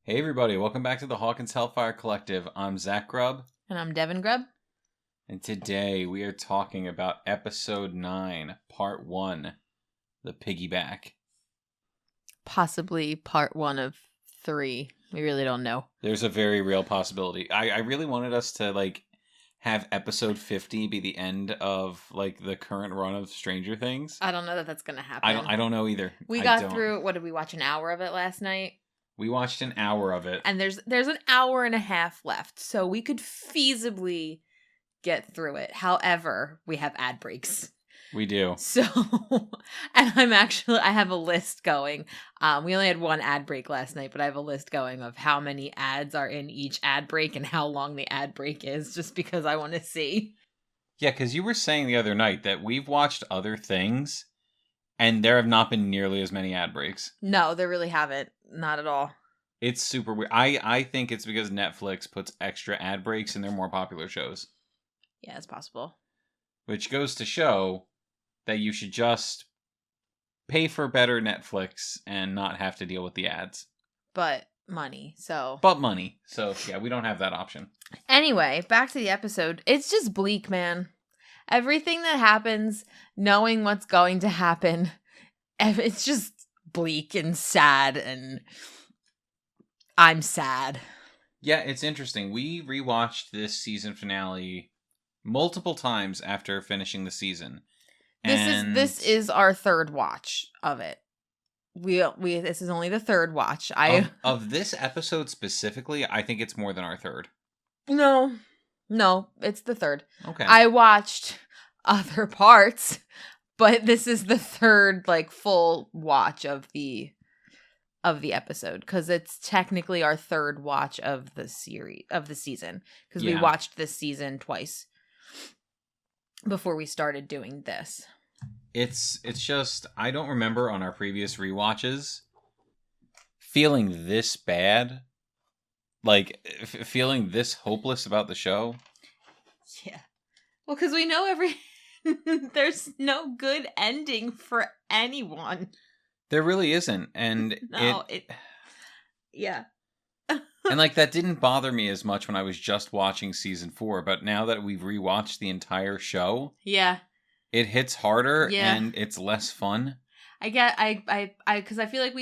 Hey everybody, welcome back to the Hawkins Hellfire Collective. I'm Zach Grubb. And I'm Devin Grubb. And today we are talking about Episode 9, Part 1, the Piggyback. Possibly part 1 of 3. We really don't know. There's a very real possibility. I really wanted us to, have Episode 50 be the end of, the current run of Stranger Things. I don't know that that's going to happen. I don't know either. We got through, what did we watch, an hour of it last night? We watched an hour of it. And there's an hour and a half left, so we could feasibly get through it. However, we have ad breaks. We do. So, and I have a list going. We only had one ad break last night, but I have a list going of how many ads are in each ad break and how long the ad break is, just because I want to see. Yeah, because you were saying the other night that we've watched other things, and there have not been nearly as many ad breaks. No, there really haven't. Not at all. It's super weird. I think it's because Netflix puts extra ad breaks in their more popular shows. Yeah, it's possible. Which goes to show that you should just pay for better Netflix and not have to deal with the ads. But money, so... But money. So, yeah, we don't have that option. Anyway, back to the episode. It's just bleak, man. Everything that happens, knowing what's going to happen, it's just bleak and sad, and I'm sad. Yeah, it's interesting. We rewatched this season finale multiple times after finishing the season. This is our third watch of it. We this is only the third watch. Of this episode specifically, I think it's more than our third. No, it's the third. Okay. I watched other parts, but this is the third full watch of the episode, because it's technically our third watch of the season, because we watched this season twice before we started doing this. It's just, I don't remember on our previous rewatches feeling this bad, feeling this hopeless about the show. Yeah. Well, because we know there's no good ending for anyone. There really isn't, and yeah. And that didn't bother me as much when I was just watching season 4, but now that we've rewatched the entire show, yeah, it hits harder and it's less fun. Because I feel like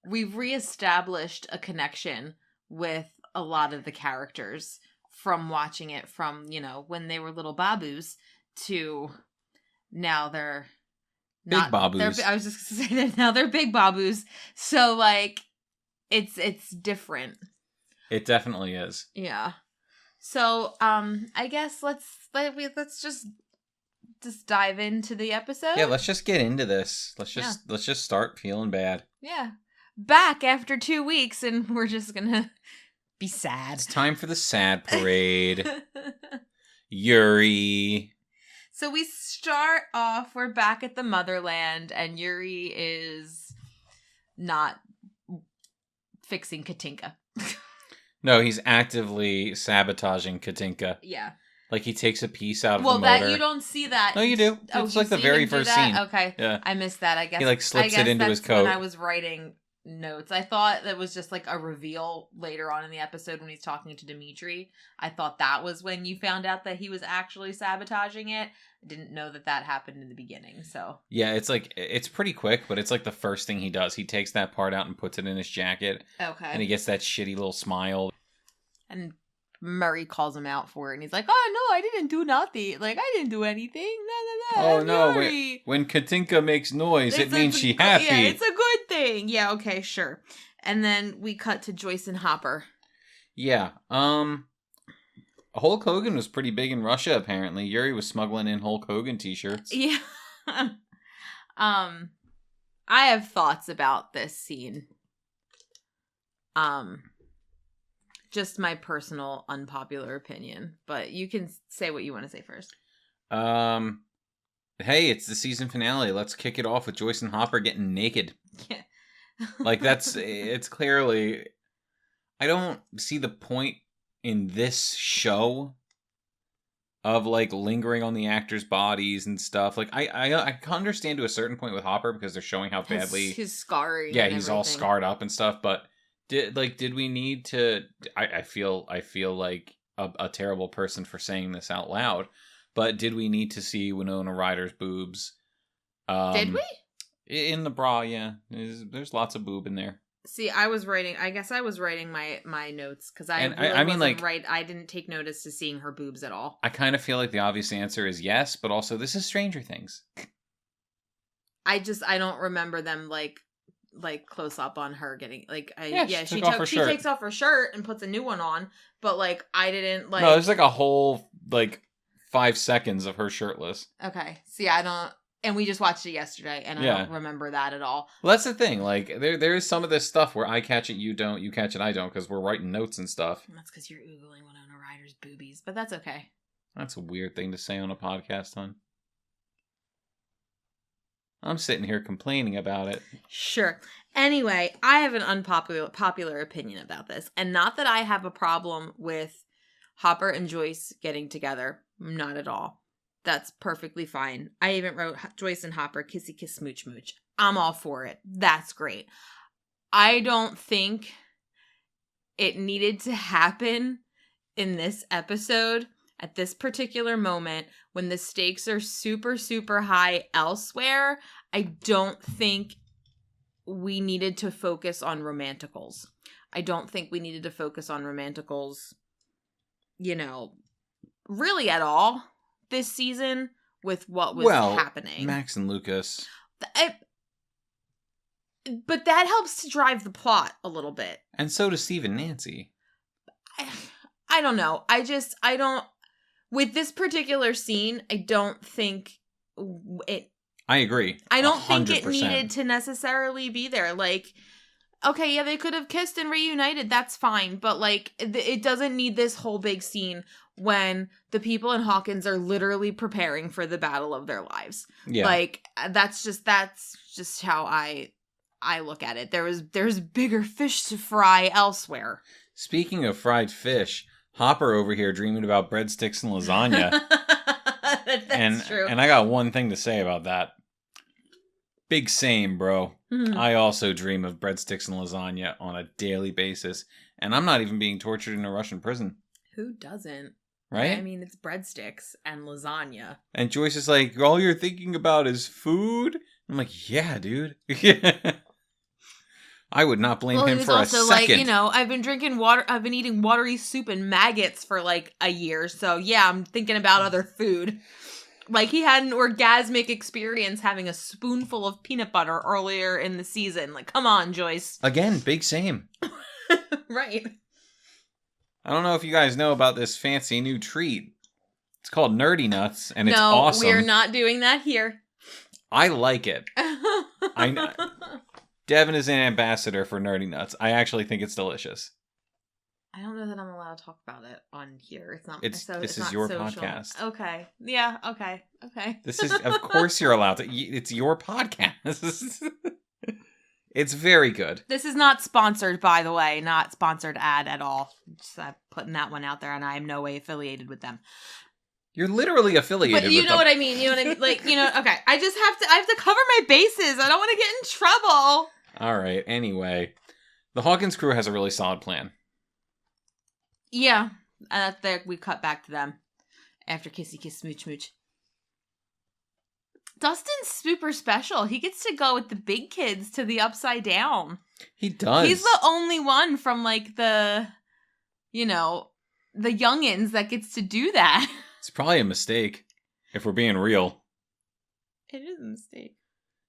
we've reestablished a connection with a lot of the characters from watching it from, when they were little babus to now they're big babus. I was just gonna say that now they're big babus. So it's different. It definitely is. Yeah. So I guess let's just dive into the episode. Yeah, let's just get into this. Let's just start feeling bad. Yeah. Back after 2 weeks, and we're just gonna be sad. It's time for the sad parade. Yuri. So we start off, we're back at the motherland, and Yuri is not fixing Katinka. No, he's actively sabotaging Katinka. Yeah. He takes a piece out of the motor. Well, that you don't see that. No, you do. It's the very first scene. Okay. Yeah. I missed that, I guess. He slips it into his coat. When I was writing notes, I thought that was just a reveal later on in the episode when he's talking to Dimitri. I thought that was when you found out that he was actually sabotaging it. I didn't know that happened in the beginning, so. Yeah, it's pretty quick, but it's the first thing he does. He takes that part out and puts it in his jacket. Okay. And he gets that shitty little smile. And Murray calls him out for it, and he's like, "Oh no, I didn't do nothing. I didn't do anything. Oh no, when Katinka makes noise, it means she's happy. Yeah, it's a good thing. Yeah, okay, sure." And then we cut to Joyce and Hopper. Yeah, Hulk Hogan was pretty big in Russia, apparently. Yuri was smuggling in Hulk Hogan t-shirts. Yeah. I have thoughts about this scene. Just my personal unpopular opinion, but you can say what you want to say first. Hey, it's the season finale. Let's kick it off with Joyce and Hopper getting naked. Yeah. It's clearly, I don't see the point in this show of lingering on the actors' bodies and stuff. I can understand to a certain point with Hopper because they're showing how badly his scarring. Yeah, he's all scarred up and stuff, but Did we need to? I feel like a terrible person for saying this out loud, but did we need to see Winona Ryder's boobs? Did we? In the bra, yeah. There's lots of boob in there. See, I guess I was writing my notes because I mean, wasn't right. I didn't take notice to seeing her boobs at all. I kind of feel like the obvious answer is yes, but also this is Stranger Things. I don't remember them like close up on her getting she takes off her shirt and puts a new one on, but like I didn't like. No, there's like a whole like 5 seconds of her shirtless. Okay, see, I don't. And we just watched it yesterday, and I don't remember that at all. Well, that's the thing. Like, there is some of this stuff where I catch it, you don't. You catch it, I don't, because we're writing notes and stuff. That's because you're Googling Winona Ryder's boobies, but that's okay. That's a weird thing to say on a podcast, hon. I'm sitting here complaining about it. Sure. Anyway, I have an unpopular opinion about this. And not that I have a problem with Hopper and Joyce getting together. Not at all. That's perfectly fine. I even wrote Joyce and Hopper, kissy kiss smooch mooch. I'm all for it. That's great. I don't think it needed to happen in this episode at this particular moment when the stakes are super, super high elsewhere. I don't think we needed to focus on romanticals. I don't think we needed to focus on romanticals, really at all. This season with what was happening. Max and Lucas. But that helps to drive the plot a little bit. And so does Steve and Nancy. I don't know. I don't... With this particular scene, I don't think it... I agree. I don't 100%. Think it needed to necessarily be there. Like, okay, yeah, they could have kissed and reunited. That's fine. But, like, it doesn't need this whole big scene when the people in Hawkins are literally preparing for the battle of their lives. Yeah. Like, that's just how I look at it. There's bigger fish to fry elsewhere. Speaking of fried fish, Hopper over here dreaming about breadsticks and lasagna. That's true. And I got one thing to say about that. Big same, bro. Mm-hmm. I also dream of breadsticks and lasagna on a daily basis. And I'm not even being tortured in a Russian prison. Who doesn't? Right? I mean, it's breadsticks and lasagna. And Joyce is like, all you're thinking about is food? I'm like, yeah, dude. I would not blame him for a second. Like, I've been drinking water. I've been eating watery soup and maggots for like a year. So yeah, I'm thinking about other food. Like he had an orgasmic experience having a spoonful of peanut butter earlier in the season. Like, come on, Joyce. Again, big same. Right. I don't know if you guys know about this fancy new treat. It's called Nerdy Nuts, and it's awesome. No, we're not doing that here. I like it. Devin is an ambassador for Nerdy Nuts. I actually think it's delicious. I don't know that I'm allowed to talk about it on here. It's not. This is your podcast. Okay. Yeah. Okay. This is, of course, you're allowed to. It's your podcast. It's very good. This is not sponsored, by the way. Not sponsored ad at all. Just putting that one out there, and I am no way affiliated with them. You're literally affiliated with them. But you know what I mean. You know what I mean? Like, okay. I have to cover my bases. I don't want to get in trouble. All right. Anyway, the Hawkins crew has a really solid plan. Yeah. We cut back to them after kissy kiss smooch smooch. Dustin's super special. He gets to go with the big kids to the Upside Down. He does. He's the only one from like the youngins that gets to do that. It's probably a mistake, if we're being real. It is a mistake.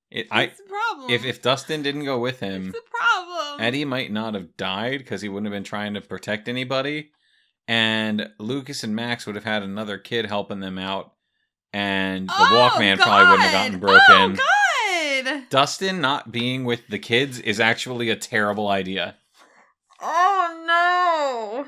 It's a problem. If Dustin didn't go with him, it's a problem. Eddie might not have died because he wouldn't have been trying to protect anybody. And Lucas and Max would have had another kid helping them out. And the Walkman probably wouldn't have gotten broken. Oh, God! Dustin not being with the kids is actually a terrible idea. Oh, no!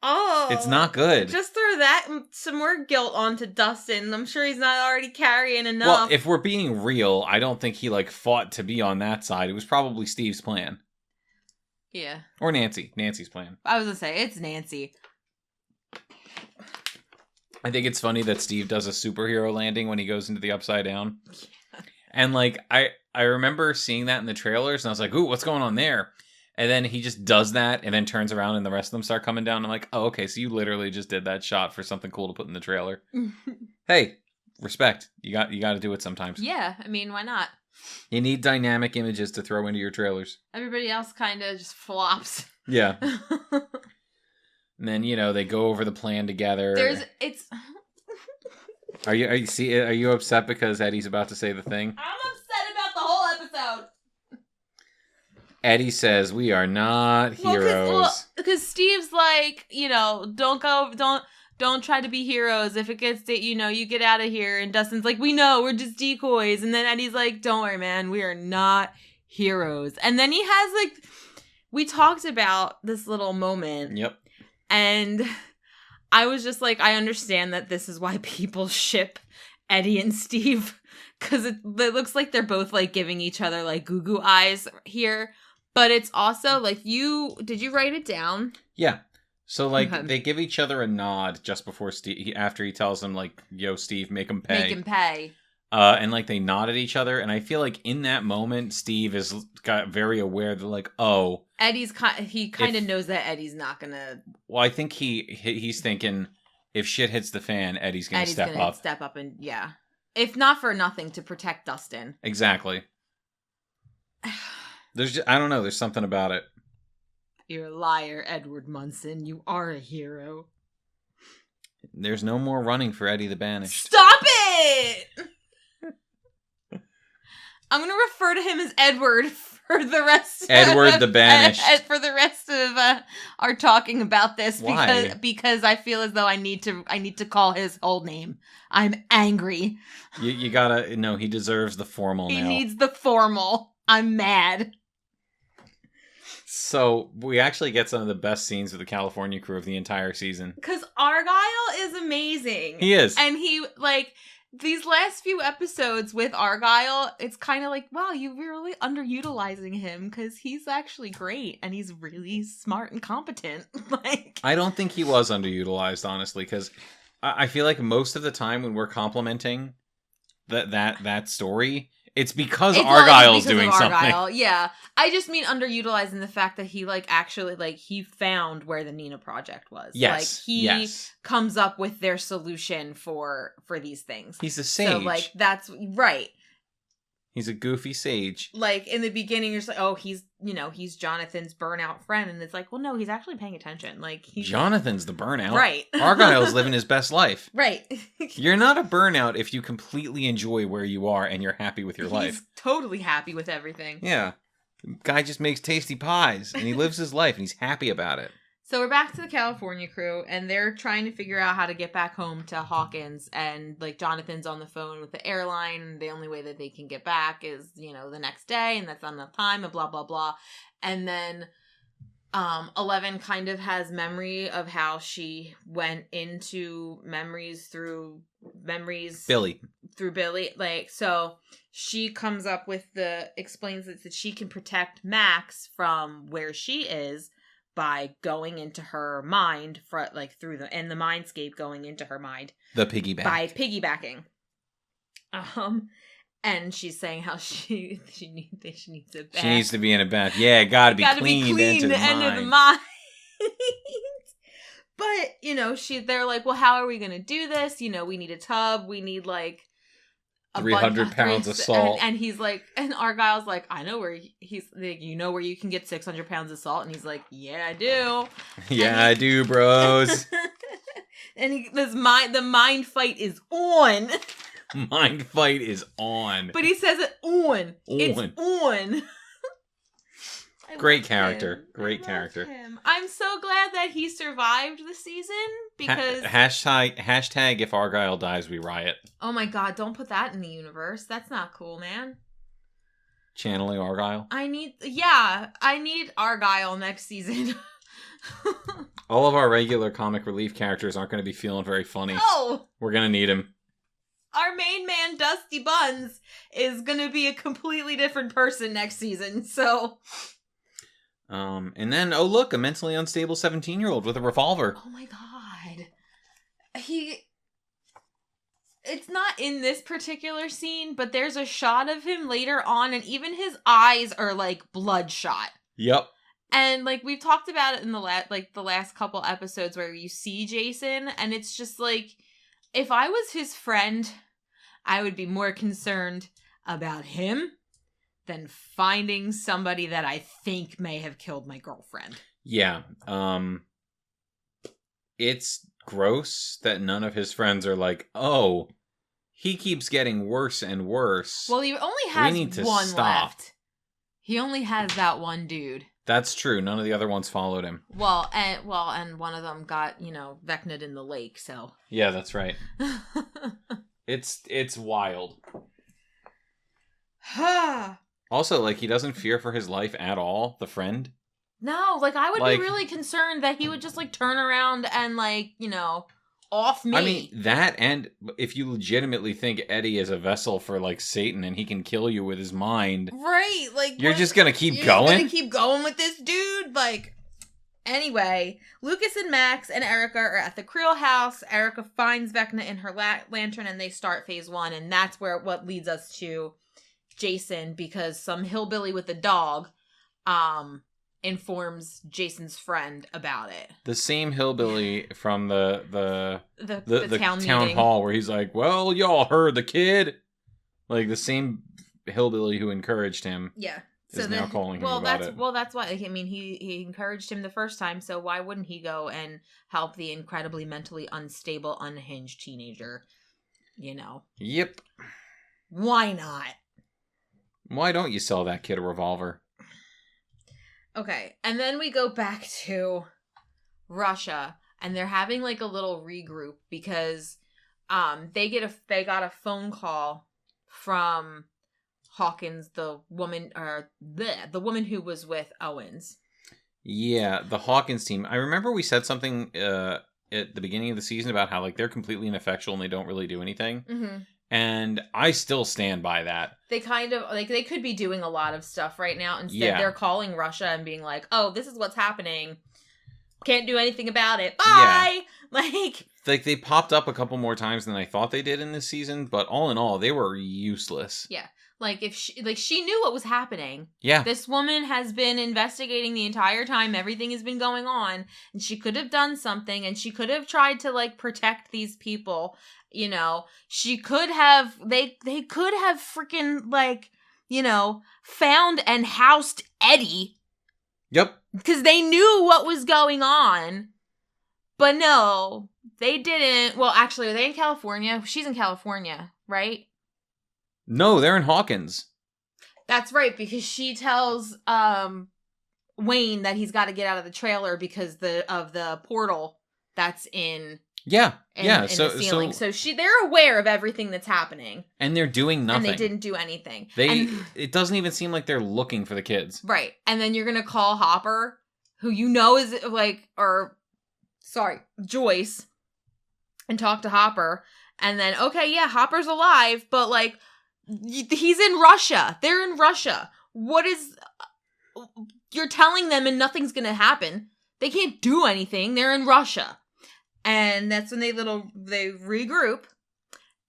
Oh. It's not good. Just throw some more guilt onto Dustin. I'm sure he's not already carrying enough. Well, if we're being real, I don't think he fought to be on that side. It was probably Steve's plan. Yeah. Or Nancy's plan. I was gonna say, it's Nancy. I think it's funny that Steve does a superhero landing when he goes into the Upside Down. Yeah. And I remember seeing that in the trailers, and I was like, ooh, what's going on there? And then he just does that, and then turns around, and the rest of them start coming down. I'm like, oh, okay, so you literally just did that shot for something cool to put in the trailer. Hey, respect. You got to do it sometimes. Yeah, I mean, why not? You need dynamic images to throw into your trailers. Everybody else kind of just flops. Yeah. And then, they go over the plan together. Are you upset because Eddie's about to say the thing? I'm upset about the whole episode. Eddie says we are not heroes. Because Steve's like, don't try to be heroes. If it gets to, you get out of here. And Dustin's like, we know, we're just decoys. And then Eddie's like, don't worry, man, we are not heroes. And then he has we talked about this little moment. Yep. And I was just like, I understand that this is why people ship Eddie and Steve, because it looks like they're both giving each other goo goo eyes here. But it's also did you write it down? Yeah. So they give each other a nod just before Steve, after he tells them yo, Steve, make him pay. Make him pay. And they nod at each other, and I feel in that moment Steve is got very aware that oh, Eddie's he kind of knows that Eddie's not gonna. Well, I think he's thinking if shit hits the fan, Eddie's gonna step up and if not for nothing, to protect Dustin. Exactly. I don't know. There's something about it. You're a liar, Edward Munson. You are a hero. There's no more running for Eddie the Banished. Stop it! I'm going to refer to him as Edward for the rest Edward the Banished. For the rest of our talking about this. Why? Because I feel as though I need to call his whole name. I'm angry. You gotta... No, he deserves the formal now. He needs the formal. I'm mad. So, we actually get some of the best scenes with the California crew of the entire season. Because Argyle is amazing. He is. And he, these last few episodes with Argyle, it's kind of wow, you're really underutilizing him because he's actually great and he's really smart and competent. I don't think he was underutilized, honestly, because I feel most of the time when we're complimenting that story, it's because Argyle's doing something. Yeah. I just mean underutilized in the fact that he actually he found where the Nina project was. Yes. He comes up with their solution for these things. He's a sage. So that's right. He's a goofy sage. In the beginning, you're just oh, he's Jonathan's burnout friend, and it's well, no, he's actually paying attention. Jonathan's the burnout, right? Argyle's living his best life, right? You're not a burnout if you completely enjoy where you are and you're happy with your life. He's totally happy with everything. Yeah, guy just makes tasty pies and he lives his life and he's happy about it. So we're back to the California crew, and they're trying to figure out how to get back home to Hawkins, and Jonathan's on the phone with the airline, and the only way that they can get back is, the next day, and that's not enough time, and blah, blah, blah. And then 11 kind of has memory of how she went into memories through Billy. So she comes up with explains that she can protect Max from where she is by going into her mind through the mindscape going into her mind. The piggyback. By piggybacking. And she's saying how she needs a bath. She needs to be in a bath. Yeah, gotta be clean into the end of the mind. But, they're well, how are we gonna do this? We need a tub. We need 300 pounds of salt. And he's and Argyle's I know where he's where you can get 600 pounds of salt. And he's yeah, I do. Yeah, I do, bros. And the mind fight is on. Mind fight is on. But he says it on. It's on. Great character. Great character. Him. I'm so glad that he survived the season because hashtag if Argyle dies, we riot. Oh my god, don't put that in the universe. That's not cool, man. Channeling Argyle. I need Argyle next season. All of our regular comic relief characters aren't going to be feeling very funny. No! We're going to need him. Our main man, Dusty Buns, is going to be a completely different person next season, so... And then, oh look, a mentally unstable 17-year-old with a revolver. Oh my god. it's not in this particular scene, but there's a shot of him later on, and even his eyes are like bloodshot. Yep. And like we've talked about it in the last couple episodes where you see Jason, and it's just like, if I was his friend, I would be more concerned about him than finding somebody that I think may have killed my girlfriend. Yeah. It's gross that none of his friends are like, oh, he keeps getting worse and worse. Well, he only has we need to one stop. left. He only has that one dude. That's true. None of the other ones followed him. Well, and one of them got, Vecna'd in the lake, so. Yeah, that's right. It's wild. Also, like, he doesn't fear for his life at all, the friend. No, like, I would be really concerned that he would just, like, turn around and, like, off me. I mean, that, and if you legitimately think Eddie is a vessel for, like, Satan and he can kill you with his mind. Right, like... You're just gonna keep you're going? You're gonna keep going with this dude? Like... Anyway, Lucas and Max and Erica are at the Creel house. Erica finds Vecna in her lantern and they start phase 1. And that's what leads us to Jason, because some hillbilly with a dog informs Jason's friend about it. The same hillbilly from the town hall where he's like, well, y'all heard the kid. Like, the same hillbilly who encouraged him. Yeah. Is now calling him about it. Well, that's why. I mean, he encouraged him the first time, so why wouldn't he go and help the incredibly mentally unstable, unhinged teenager? Yep. Why not? Why don't you sell that kid a revolver? Okay, and then we go back to Russia, and they're having like a little regroup because they got a phone call from Hawkins, the woman who was with Owens. Yeah, the Hawkins team. I remember we said something at the beginning of the season about how like they're completely ineffectual and they don't really do anything. Mm-hmm. And I still stand by that. They kind of like they could be doing a lot of stuff right now. Instead, they're calling Russia and being like, "Oh, this is what's happening. Can't do anything about it. Bye." Yeah. Like they popped up a couple more times than I thought they did in this season, but all in all, they were useless. Yeah. Like, if she knew what was happening. Yeah. This woman has been investigating the entire time. Everything has been going on. And she could have done something. And she could have tried to, like, protect these people. She could have... They could have freaking, like, found and housed Eddie. Yep. Because they knew what was going on. But no, they didn't. Well, actually, are they in California? She's in California, right? No, they're in Hawkins. That's right, because she tells Wayne that he's got to get out of the trailer because of the portal that's in the ceiling. So they're aware of everything that's happening. And they're doing nothing. And they didn't do anything. It doesn't even seem like they're looking for the kids. Right. And then you're going to call Hopper, who is Joyce, and talk to Hopper. And then, okay, yeah, Hopper's alive, but like, he's in Russia. They're in Russia. You're telling them and nothing's gonna happen. They can't do anything. They're in Russia. And that's when they regroup.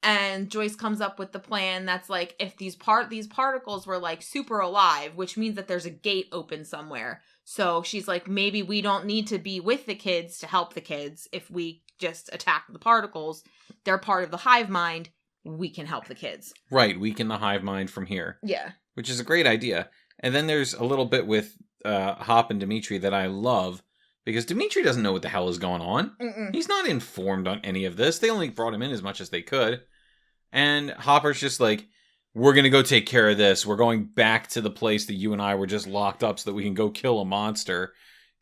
And Joyce comes up with the plan that's like, if these particles were like super alive, which means that there's a gate open somewhere. So she's like, maybe we don't need to be with the kids to help the kids. If we just attack the particles, they're part of the hive mind. We can help the kids. Right, weaken the hive mind from here. Yeah. Which is a great idea. And then there's a little bit with Hop and Dimitri that I love, because Dimitri doesn't know what the hell is going on. Mm-mm. He's not informed on any of this. They only brought him in as much as they could. And Hopper's just like, we're going to go take care of this. We're going back to the place that you and I were just locked up so that we can go kill a monster.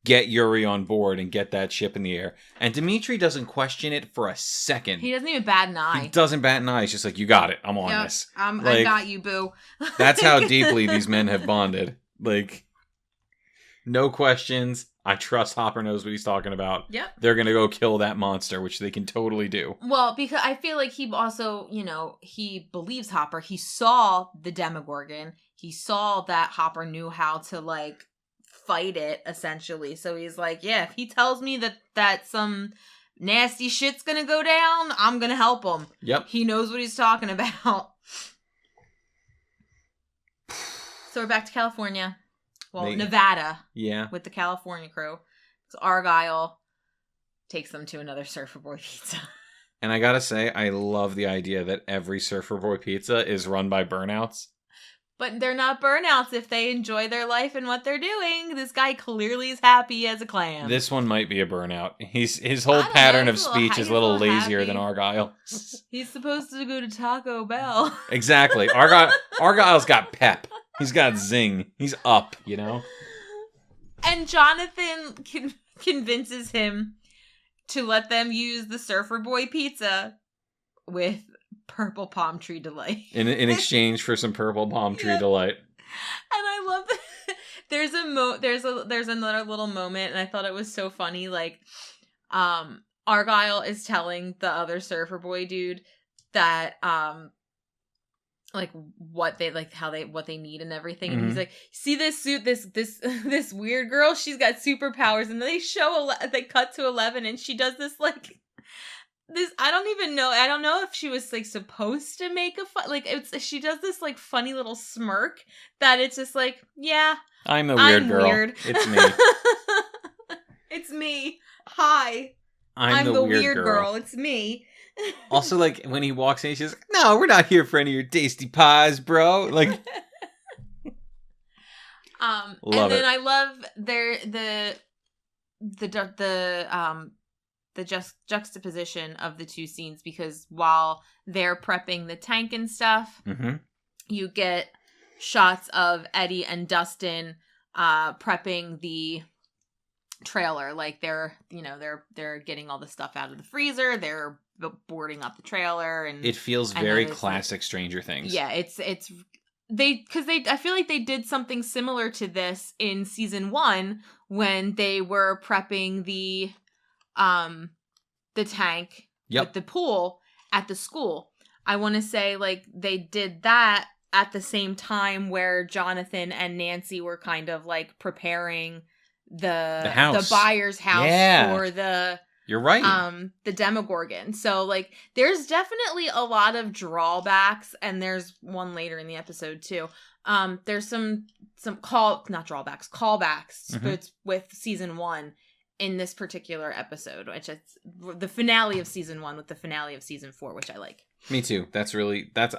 Get Yuri on board and get that ship in the air. And Dimitri doesn't question it for a second. He doesn't even bat an eye. He doesn't bat an eye. He's just like, you got it. I'm on this. I got you, boo. That's how deeply these men have bonded. Like, no questions. I trust Hopper knows what he's talking about. Yep. They're going to go kill that monster, which they can totally do. Well, because I feel like he also, he believes Hopper. He saw the Demogorgon. He saw that Hopper knew how to, like, fight it, essentially. So he's like, yeah, if he tells me that some nasty shit's gonna go down. I'm gonna help him. Yep. He knows what he's talking about. So we're back to California. Well, Nevada. Yeah. With the California crew. So Argyle takes them to another Surfer Boy pizza. And I gotta say, I love the idea that every Surfer Boy pizza is run by burnouts. But they're not burnouts if they enjoy their life and what they're doing. This guy clearly is happy as a clam. This one might be a burnout. His whole pattern of speech is a little lazier than Argyle. He's supposed to go to Taco Bell. Exactly. Argyle's got pep. He's got zing. He's up, you know? And Jonathan convinces him to let them use the Surfer Boy pizza with purple palm tree delight. In exchange for some purple palm tree delight. And I love that there's another little moment, and I thought it was so funny. Like, Argyle is telling the other Surfer Boy dude that like what they what they need and everything, and he's like, see this suit, this weird girl, she's got superpowers, and then they cut to 11, and she does this like this, I don't know if she was like supposed to make a fun, like she does this like funny little smirk that it's just like, yeah, I'm the weird girl. Weird. It's me. It's me. Hi. I'm the weird girl. It's me. Also, like, when he walks in, she's like, no, we're not here for any of your tasty pies, bro. Like, and then I love the juxtaposition of the two scenes, because while they're prepping the tank and stuff, you get shots of Eddie and Dustin prepping the trailer. Like, they're getting all the stuff out of the freezer, they're boarding up the trailer, and it feels very classic Stranger Things. Yeah, I feel like they did something similar to this in season 1 when they were prepping the tank with the pool at the school. I want to say like they did that at the same time where Jonathan and Nancy were kind of like preparing the buyer's house for the, you're right, the Demogorgon. So like there's definitely a lot of drawbacks, and there's one later in the episode too. There's some callbacks with season 1 in this particular episode, which is the finale of season 1 with the finale of season 4, which I like. Me too.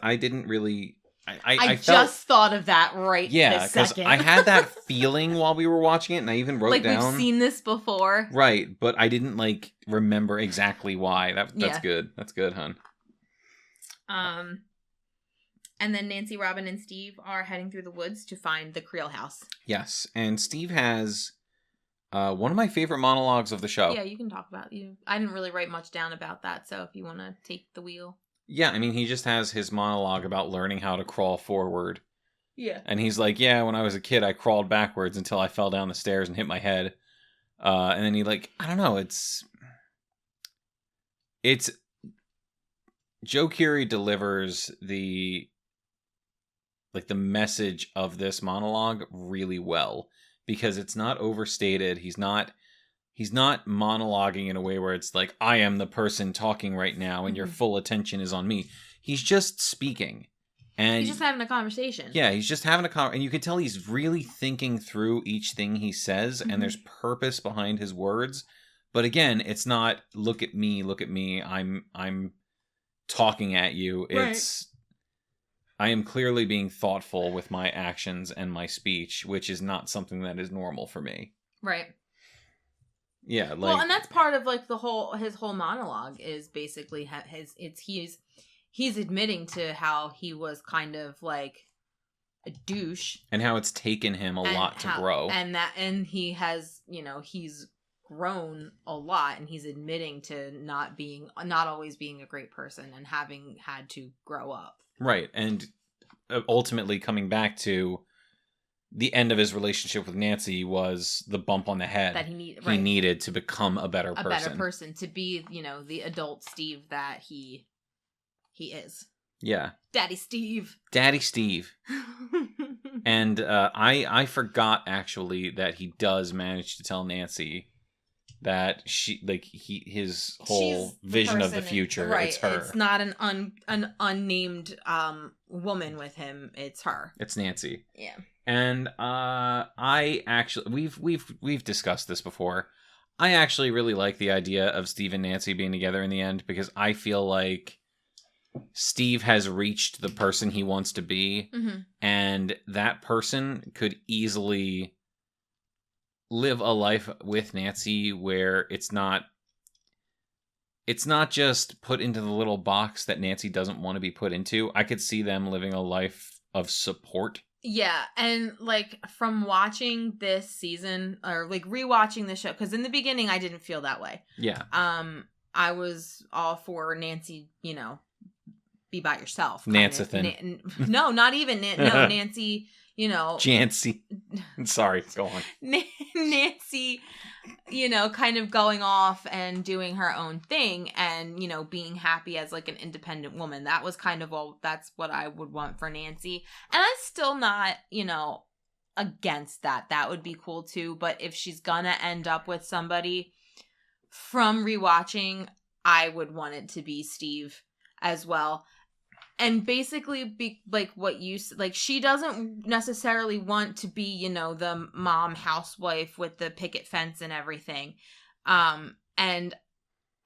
I didn't really. I just thought of that right this second. I had that feeling while we were watching it, and I even wrote like down. We've seen this before. Right, but I didn't like remember exactly why. That's good. That's good, hun. And then Nancy, Robin, and Steve are heading through the woods to find the Creel house. Yes, and Steve has one of my favorite monologues of the show. Yeah, you can talk about you. I didn't really write much down about that, so if you want to take the wheel. Yeah, I mean, he just has his monologue about learning how to crawl forward. Yeah. And he's like, yeah, when I was a kid, I crawled backwards until I fell down the stairs and hit my head. And then he like, I don't know, it's Joe Keery delivers the message of this monologue really well, because it's not overstated. He's not monologuing in a way where it's like, I am the person talking right now and your full attention is on me. He's just speaking. And he's just having a conversation. Yeah, he's just having a conversation. And you can tell he's really thinking through each thing he says, and there's purpose behind his words. But again, it's not, look at me, I'm talking at you. It's, I am clearly being thoughtful with my actions and my speech, which is not something that is normal for me. Right. Yeah, like, well, and that's part of like his whole monologue is basically he's admitting to how he was kind of like a douche, and how it's taken him a lot to grow, and he has, he's grown a lot, and he's admitting to not always being a great person and having had to grow up. Right, and ultimately coming back to the end of his relationship with Nancy was the bump on the head that he needed to become a better person, to be, the adult Steve that he is. Yeah. Daddy Steve. And I forgot actually that he does manage to tell Nancy that his whole vision of the future, right. It's her. It's not an unnamed woman with him. It's her. It's Nancy. Yeah. And I actually we've discussed this before. I actually really like the idea of Steve and Nancy being together in the end, because I feel like Steve has reached the person he wants to be, and that person could easily live a life with Nancy where it's not just put into the little box that Nancy doesn't want to be put into. I could see them living a life of support. Yeah, and like from watching this season or like rewatching the show, because in the beginning I didn't feel that way. Yeah. I was all for Nancy, be by yourself. Nancy. No, not even Nancy. Jancy. Sorry, go on. Nancy, kind of going off and doing her own thing and, being happy as like an independent woman. That was kind of that's what I would want for Nancy. And I'm still not, against that. That would be cool too. But if she's gonna end up with somebody, from rewatching, I would want it to be Steve as well. And basically, be like what you like, she doesn't necessarily want to be, the mom housewife with the picket fence and everything. And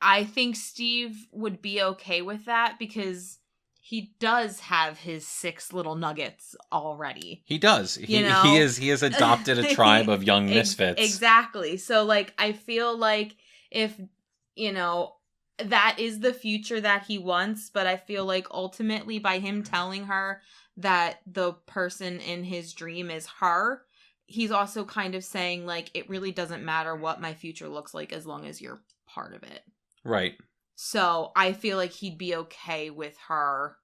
I think Steve would be okay with that because he does have his 6 little nuggets already. He does. He has adopted a tribe of young misfits. Exactly. So like, I feel like if, that is the future that he wants, but I feel like ultimately by him telling her that the person in his dream is her, he's also kind of saying like, it really doesn't matter what my future looks like as long as you're part of it. Right. So I feel like he'd be okay with her,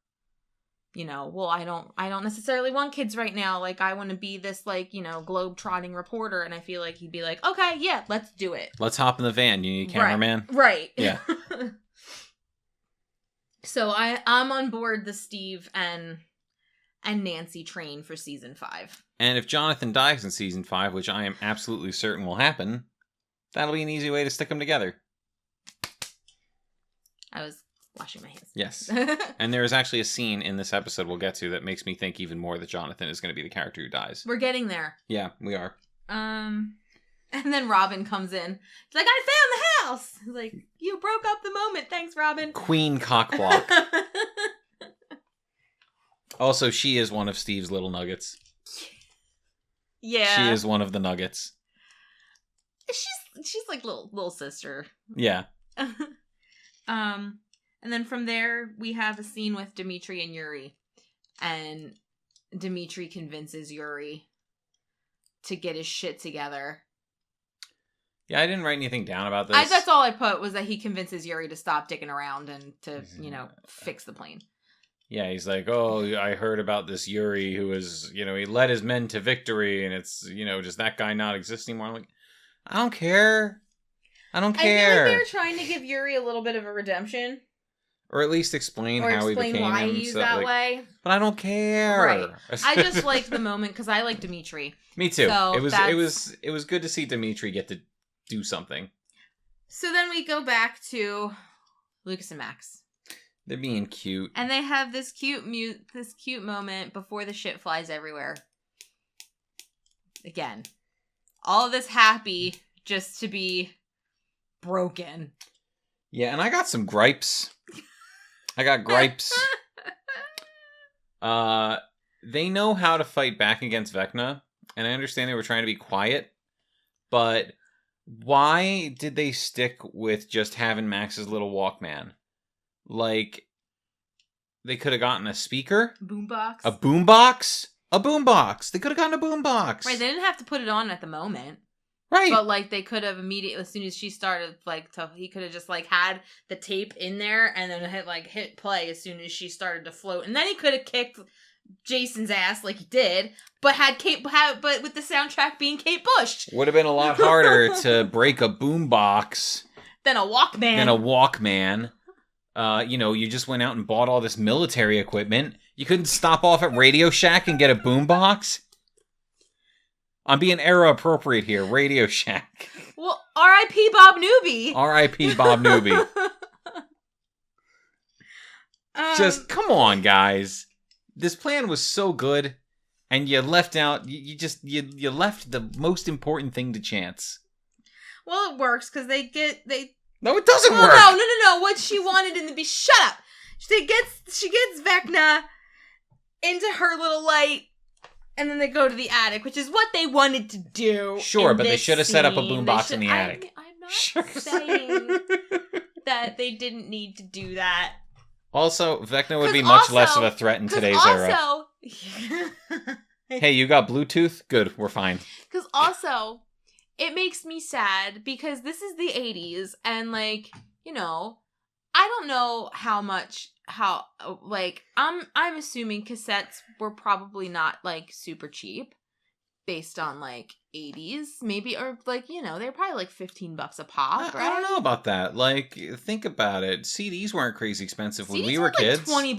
well, I don't necessarily want kids right now. Like, I want to be this, like, globe-trotting reporter. And I feel like he'd be like, okay, yeah, let's do it. Let's hop in the van. You need a cameraman? Right. Yeah. So I'm on board the Steve and Nancy train for season 5. And if Jonathan dies in season 5, which I am absolutely certain will happen, that'll be an easy way to stick them together. I was washing my hands. Yes. And there is actually a scene in this episode we'll get to that makes me think even more that Jonathan is going to be the character who dies. We're getting there. Yeah, we are. And then Robin comes in. She's like, I found the house! Like, you broke up the moment. Thanks, Robin. Queen cockblock. Also, she is one of Steve's little nuggets. Yeah. She is one of the nuggets. She's like little sister. Yeah. And then from there, we have a scene with Dimitri and Yuri. And Dimitri convinces Yuri to get his shit together. Yeah, I didn't write anything down about this. That's all I put, was that he convinces Yuri to stop dicking around and to, fix the plane. Yeah, he's like, oh, I heard about this Yuri who is, he led his men to victory, and it's, does that guy not exist anymore? I'm like, I don't care. I feel like they're trying to give Yuri a little bit of a redemption. Or at least explain how he became why he's that way. But I don't care. Right. I just liked the moment because I like Dimitri. Me too. So it was good to see Dimitri get to do something. So then we go back to Lucas and Max. They're being cute. And they have this cute moment before the shit flies everywhere. Again, all of this happy just to be broken. Yeah, and I got some gripes. I got gripes. They know how to fight back against Vecna, and I understand they were trying to be quiet, but why did they stick with just having Max's little Walkman? Like, they could have gotten a speaker? Boombox? A boombox? A boombox! They could have gotten a boombox! Right, they didn't have to put it on at the moment. Right. But, like, they could have immediately, as soon as she started, like, he could have just, like, had the tape in there and then hit play as soon as she started to float. And then he could have kicked Jason's ass like he did, but but with the soundtrack being Kate Bush. Would have been a lot harder to break a boombox than a Walkman. You just went out and bought all this military equipment. You couldn't stop off at Radio Shack and get a boombox? I'm being era appropriate here. Radio Shack. Well, R.I.P. Bob Newby. R.I.P. Bob Newby. Just, come on, guys. This plan was so good, and you left out, you left the most important thing to chance. Well, it works, because they... No, it doesn't work! No. What she wanted in the... Shut up! She gets Vecna into her little light, and then they go to the attic, which is what they wanted to do. Sure, but they should have set up a boombox in the attic. I'm not saying that they didn't need to do that. Also, Vecna would be much less of a threat in today's era. Hey, you got Bluetooth? Good, we're fine. Because also, it makes me sad because this is the 80s, and like, you know, I don't know I'm assuming cassettes were probably not like super cheap based on like 80s, maybe, or like, you know, they're probably like $15 a pop, right? I don't know about that. Like, think about it. CDs weren't crazy expensive when we were like kids. $20.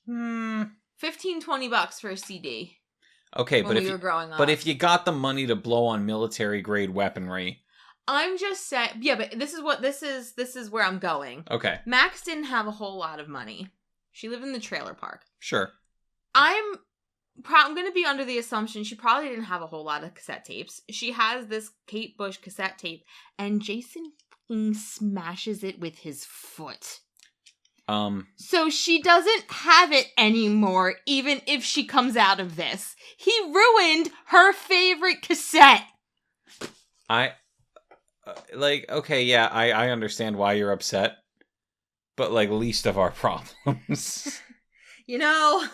$15-20 for a CD. Okay, when we were growing up. But if you got the money to blow on military grade weaponry, I'm just saying, yeah, but this is where I'm going. Okay. Max didn't have a whole lot of money. She lived in the trailer park. Sure. I'm going to be under the assumption she probably didn't have a whole lot of cassette tapes. She has this Kate Bush cassette tape, and Jason smashes it with his foot. So she doesn't have it anymore, even if she comes out of this. He ruined her favorite cassette. Okay, yeah, I understand why you're upset, but like, least of our problems. You know,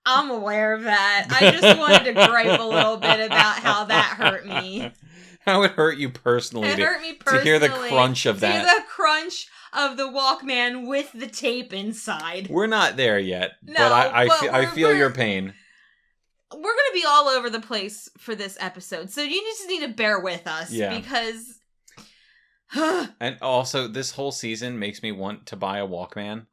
I'm aware of that. I just wanted to gripe a little bit about how that hurt me. How it hurt you personally. It hurt me personally. To hear the crunch of that. To hear the crunch of the Walkman with the tape inside. We're not there yet, no, but I feel your pain. We're going to be all over the place for this episode, so you just need to bear with us, because... And also, this whole season makes me want to buy a Walkman.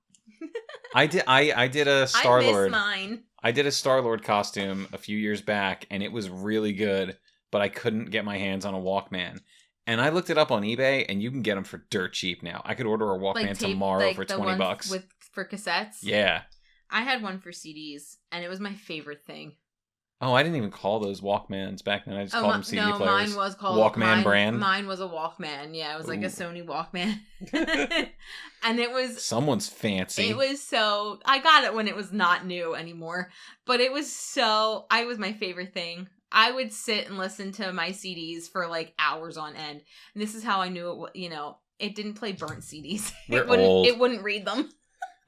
I did a Star-Lord. I miss mine. I did a Star-Lord costume a few years back, and it was really good, but I couldn't get my hands on a Walkman. And I looked it up on eBay, and you can get them for dirt cheap now. I could order a Walkman tomorrow for $20. For cassettes? Yeah. I had one for CDs, and it was my favorite thing. Oh, I didn't even call those Walkmans back then. I just called them CD players. Mine was called Walkman brand. Mine was a Walkman. Yeah, it was like a Sony Walkman. And it was... Someone's fancy. It was so... I got it when it was not new anymore. But it was so... It was my favorite thing. I would sit and listen to my CDs for like hours on end. And this is how I knew it, you know, it didn't play burnt CDs. We're old. It wouldn't read them.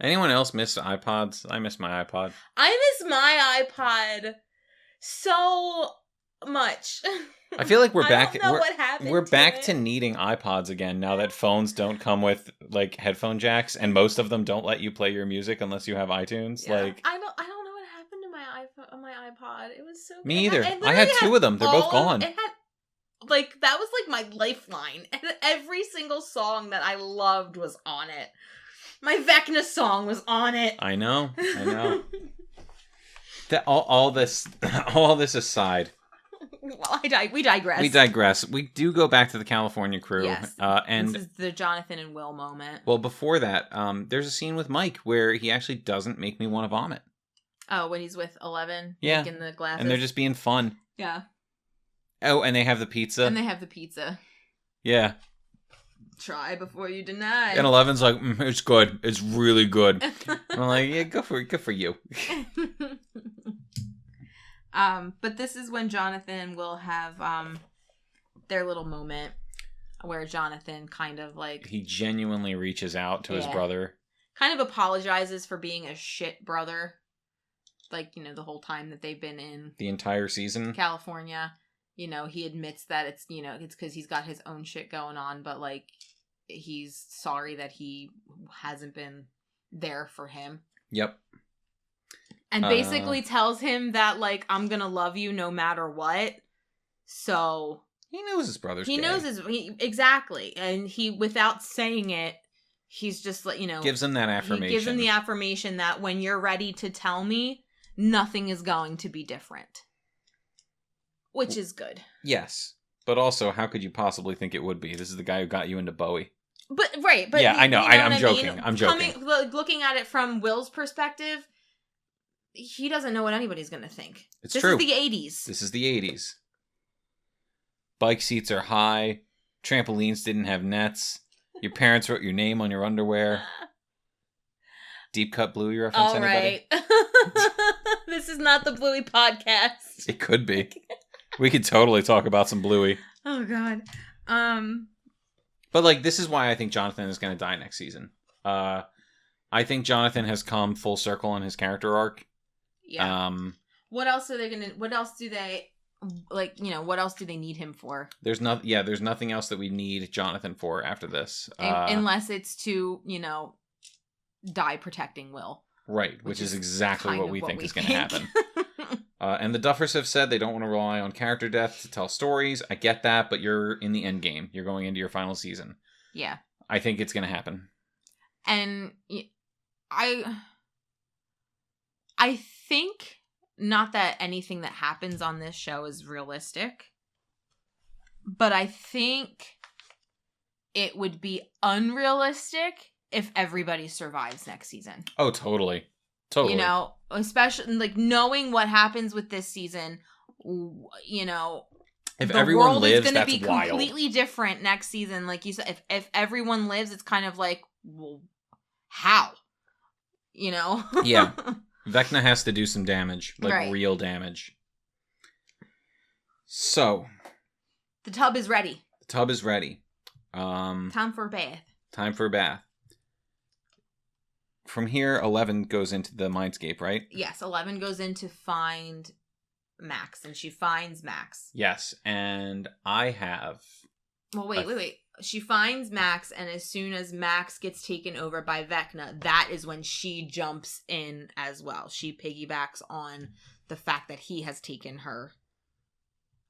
Anyone else miss iPods? I miss my iPod. I miss my iPod so much. I feel like we're back. I don't know what happened. We're back to needing iPods again now that phones don't come with like headphone jacks, and most of them don't let you play your music unless you have iTunes. Yeah. Like, I don't know what happened to my iPod. It was so good. Me either. I had two of them. They're both gone. It had that was like my lifeline. And every single song that I loved was on it. My Vecna song was on it. I know. That all this aside. Well, we digress. We digress. We do go back to the California crew. Yes. And this is the Jonathan and Will moment. Well, before that, there's a scene with Mike where he actually doesn't make me want to vomit. Oh, when he's with 11? Yeah. Making the glasses. And they're just being fun. Yeah. Oh, and they have the pizza. Yeah. Try before you deny. And 11's like, it's good. It's really good. And I'm like, yeah, good for you. But this is when Jonathan and Will have their little moment where Jonathan kind of like... He genuinely reaches out to his brother. Kind of apologizes for being a shit brother. Like, you know, the whole time that they've been in... The entire season? California. You know, he admits that it's, you know, it's because he's got his own shit going on, but, like, he's sorry that he hasn't been there for him. Yep. And basically tells him that, like, I'm gonna love you no matter what. So... He knows his brother's gay. Exactly. And he, without saying it, he's just, like, you know... Gives him that affirmation. He gives him the affirmation that when you're ready to tell me, nothing is going to be different. Which is good. Yes. But also, how could you possibly think it would be? This is the guy who got you into Bowie. But yeah, I know. I'm what joking. mean? I'm joking. Looking at it from Will's perspective, he doesn't know what anybody's going to think. It's this true. This is the 80s. This is the 80s. Bike seats are high. Trampolines didn't have nets. Your parents wrote your name on your underwear. Deep Cut Bluey reference, all anybody? Right. This is not the Bluey podcast. It could be. We could totally talk about some Bluey. Oh, God. But, like, this is why I think Jonathan is going to die next season. I think Jonathan has come full circle in his character arc. Yeah. What else do they, what else do they need him for? There's nothing else that we need Jonathan for after this. Unless it's to, die protecting Will. Right, which is exactly what we think is going to happen. And the Duffers have said they don't want to rely on character death to tell stories. I get that, but you're in the end game. You're going into your final season. Yeah. I think it's going to happen. And I think not that anything that happens on this show is realistic, but I think it would be unrealistic if everybody survives next season. Oh, totally. Totally. Especially like knowing what happens with this season, if the everyone world lives, is going to be wild. Completely different next season. Like you said, if everyone lives, it's kind of like, well, how? Yeah. Vecna has to do some damage, like right. Real damage. So. The tub is ready. Time for a bath. Time for a bath. From here, 11 goes into the mindscape, right? Yes, 11 goes in to find Max, and she finds Max. Yes, and I have... Well, wait. She finds Max, and as soon as Max gets taken over by Vecna, that is when she jumps in as well. She piggybacks on the fact that he has taken her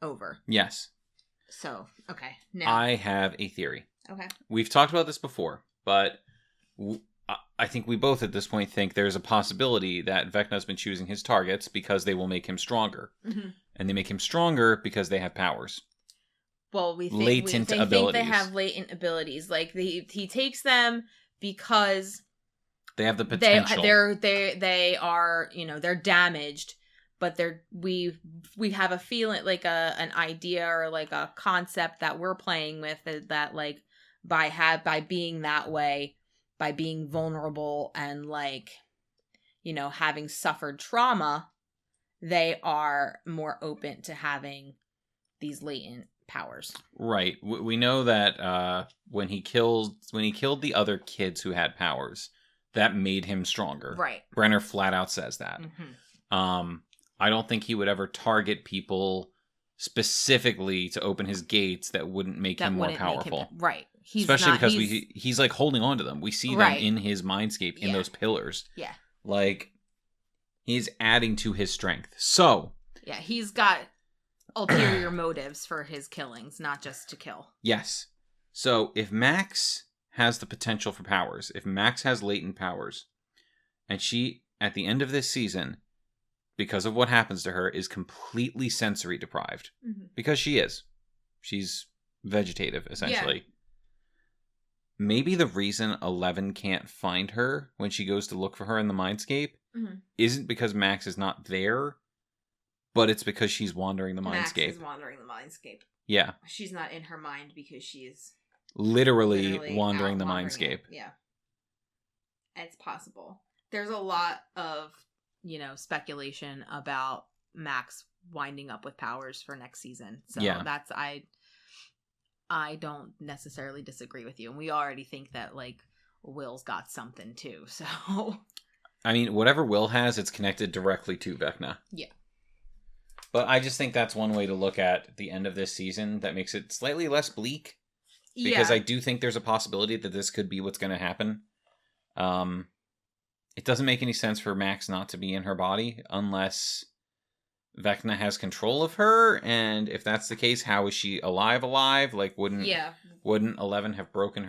over. Yes. So, okay. Now. I have a theory. Okay. We've talked about this before, but... I think we both at this point think there's a possibility that Vecna's been choosing his targets because they will make him stronger. Mm-hmm. And they make him stronger because they have powers. Well, we think latent they abilities. Think they have latent abilities. Like he takes them because they have the potential. They are, they're damaged, but we have a feeling, like an idea or like a concept that we're playing with that like by being that way, by being vulnerable and like, having suffered trauma, they are more open to having these latent powers. Right. We know that when he killed the other kids who had powers, that made him stronger. Right. Brenner flat out says that. Mm-hmm. I don't think he would ever target people specifically to open his gates that wouldn't make him more powerful. Right. Especially because he's like holding on to them. We see them in his mindscape, in those pillars. Yeah. Like, he's adding to his strength. So. Yeah, he's got ulterior motives for his killings, not just to kill. Yes. So, if Max has the potential for powers, if Max has latent powers, and she, at the end of this season, because of what happens to her, is completely sensory deprived. Mm-hmm. Because she is. She's vegetative, essentially. Yeah. Maybe the reason 11 can't find her when she goes to look for her in the mindscape isn't because Max is not there, but it's because she's wandering the mindscape. Max is wandering the mindscape. Yeah. She's not in her mind because she's literally wandering the mindscape. Yeah. It's possible. There's a lot of, speculation about Max winding up with powers for next season. So that's, I don't necessarily disagree with you. And we already think that, like, Will's got something, too. So, I mean, whatever Will has, it's connected directly to Vecna. Yeah. But I just think that's one way to look at the end of this season that makes it slightly less bleak. Because I do think there's a possibility that this could be what's going to happen. It doesn't make any sense for Max not to be in her body unless Vecna has control of her, and if that's the case, how is she alive? Like, wouldn't 11 have broken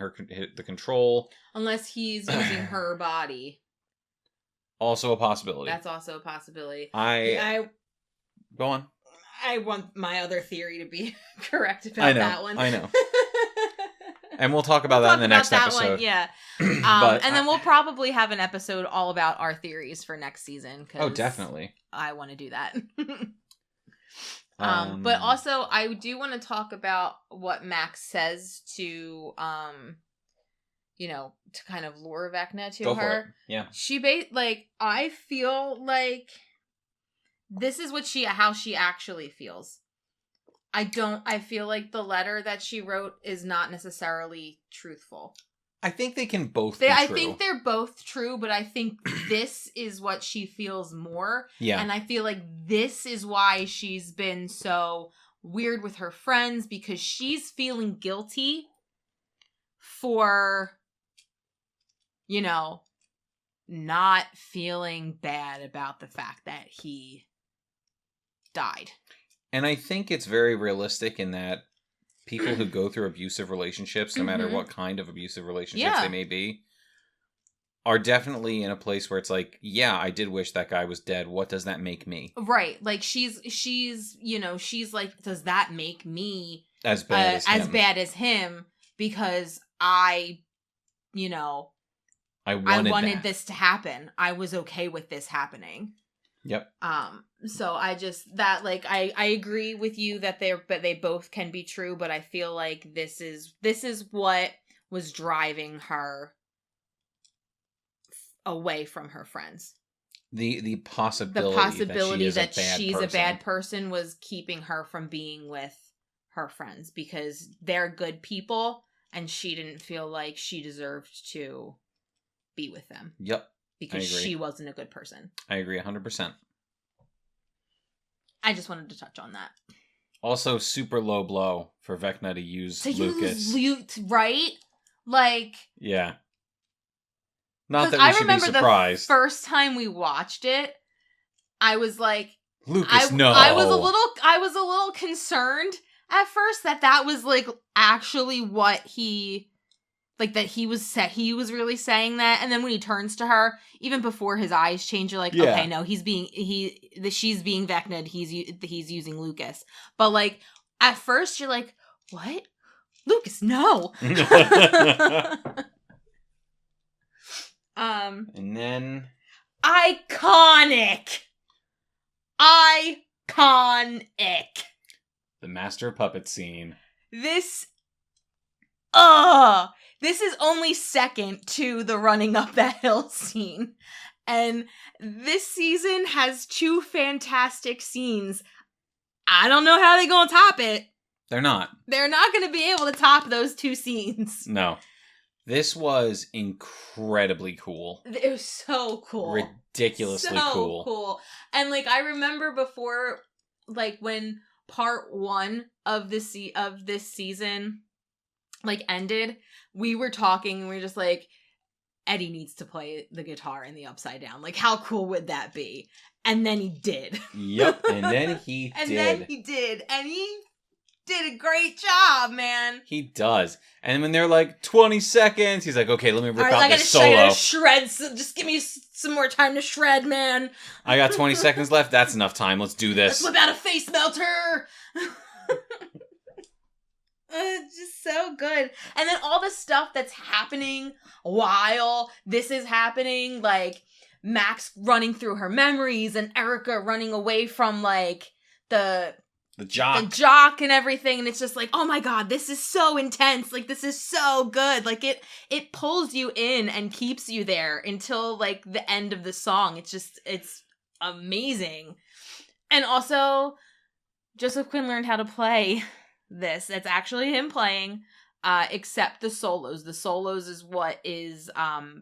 the control? Unless he's using her body. Also a possibility. That's also a possibility. Go on. I want my other theory to be correct about that one. I know. And we'll talk about that in the next episode. One, yeah. And then we'll probably have an episode all about our theories for next season. Oh, definitely. I want to do that. But also, I do want to talk about what Max says to, to kind of lure Vecna to her. Yeah. I feel like this is how she actually feels. I feel like the letter that she wrote is not necessarily truthful. I think they can both be true. I think they're both true, but I think this is what she feels more. Yeah. And I feel like this is why she's been so weird with her friends, because she's feeling guilty for, not feeling bad about the fact that he died. And I think it's very realistic in that people who go through abusive relationships, no matter what kind of abusive relationships they may be, are definitely in a place where it's like, yeah, I did wish that guy was dead. What does that make me? Right. Like she's like, does that make me as bad as him? Because I wanted this to happen. I was okay with this happening. Yep. So I agree with you that they both can be true, but I feel like this is what was driving her away from her friends. The possibility that she's a bad person was keeping her from being with her friends because they're good people and she didn't feel like she deserved to be with them. Yep. Because she wasn't a good person. I agree 100%. I just wanted to touch on that. Also, super low blow for Vecna to use Lucas. Right? Like... Yeah. Not that we should be surprised. I remember the first time we watched it, I was like... Lucas, no! I was a little concerned at first that was, like, actually what he... Like, that he was really saying that, and then when he turns to her, even before his eyes change, you're like, okay, no, she's being Vecna'd, he's using Lucas. But, like, at first, you're like, what? Lucas, no! And then... Iconic! The Master of Puppets scene. This is only second to the running up that hill scene. And this season has two fantastic scenes. I don't know how they're going to top it. They're not. They're not going to be able to top those two scenes. No. This was incredibly cool. It was so cool. Ridiculously cool. So cool. And, like, I remember before, like, when part 1 of this season... like ended, we were talking and we were just like, Eddie needs to play the guitar in the Upside Down. Like, how cool would that be? And then he did. Yep, and then he did. And he did a great job, man. He does. And when they're like 20 seconds, he's like, okay, let me rip out this solo. I gotta shred. Just give me some more time to shred, man. I got 20 seconds left. That's enough time. Let's do this. Let's whip out a face melter. It's just so good. And then all the stuff that's happening while this is happening, like Max running through her memories and Erica running away from like the jock and everything, and it's just like, oh my god, this is so intense. Like, this is so good. Like, it pulls you in and keeps you there until like the end of the song. It's amazing. And also, Joseph Quinn learned how to play this. It's actually him playing, except the solos. The solos is what is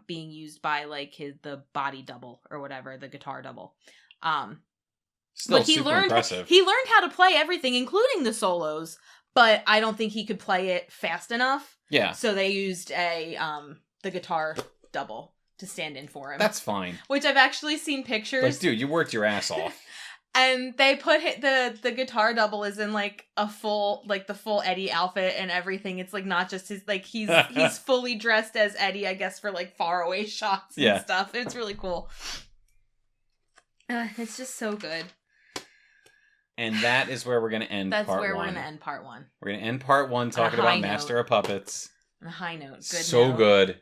being used by like the body double or whatever, the guitar double. Still but super impressive. He learned how to play everything, including the solos, but I don't think he could play it fast enough. Yeah. So they used the guitar double to stand in for him. That's fine. Which I've actually seen pictures. Like, dude, you worked your ass off. And they put the guitar double is in like a full, like the full Eddie outfit and everything. It's like not just his, like he's fully dressed as Eddie, I guess, for like far away shots and stuff. It's really cool. It's just so good. And that is where we're going to end That's part where one. we're going to end part one. We're going to end part one talking about Master of Puppets. On a high note. Good so note. good.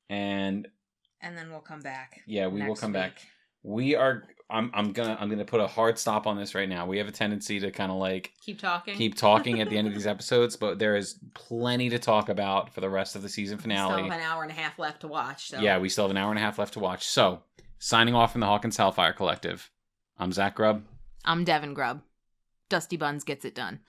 And then we'll come back. Yeah, we will come back. We are I'm gonna put a hard stop on this right now. We have a tendency to kind of like keep talking at the end of these episodes, but there is plenty to talk about for the rest of the season finale. We still have an hour and a half left to watch. So. Yeah, we still have an hour and a half left to watch. So, signing off from the Hawkins Hellfire Collective. I'm Zach Grubb. I'm Devin Grubb. Dusty Buns gets it done.